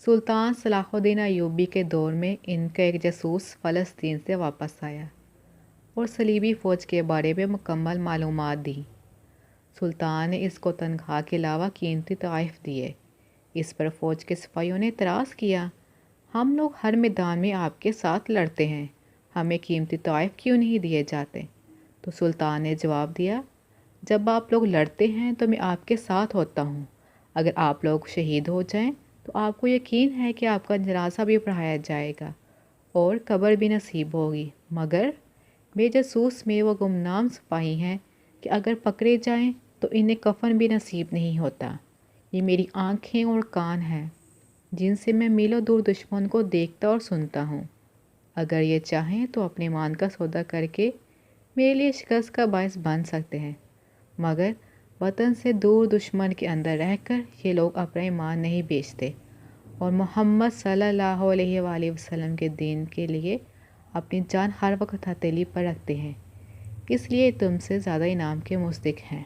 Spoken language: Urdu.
سلطان صلاح الدین ایوبی کے دور میں ان کا ایک جاسوس فلسطین سے واپس آیا اور صلیبی فوج کے بارے میں مکمل معلومات دی۔ سلطان نے اس کو تنخواہ کے علاوہ قیمتی تحائف دیے۔ اس پر فوج کے سپاہیوں نے اعتراض کیا، ہم لوگ ہر میدان میں آپ کے ساتھ لڑتے ہیں، ہمیں قیمتی تحائف کیوں نہیں دیے جاتے؟ تو سلطان نے جواب دیا، جب آپ لوگ لڑتے ہیں تو میں آپ کے ساتھ ہوتا ہوں، اگر آپ لوگ شہید ہو جائیں تو آپ کو یقین ہے کہ آپ کا جنازہ بھی پڑھایا جائے گا اور قبر بھی نصیب ہوگی، مگر میرے جاسوس میں وہ گمنام سپاہی ہیں کہ اگر پکڑے جائیں تو انہیں کفن بھی نصیب نہیں ہوتا۔ یہ میری آنکھیں اور کان ہیں جن سے میں میلوں دور دشمن کو دیکھتا اور سنتا ہوں۔ اگر یہ چاہیں تو اپنے ایمان کا سودا کر کے میرے لیے شکست کا باعث بن سکتے ہیں، مگر وطن سے دور دشمن کے اندر رہ کر یہ لوگ اپنا ایمان نہیں بیچتے اور محمد صلی اللہ علیہ وآلہ وسلم کے دین کے لیے اپنی جان ہر وقت ہتھیلی پر رکھتے ہیں، اس لیے تم سے زیادہ انعام کے مستحق ہیں۔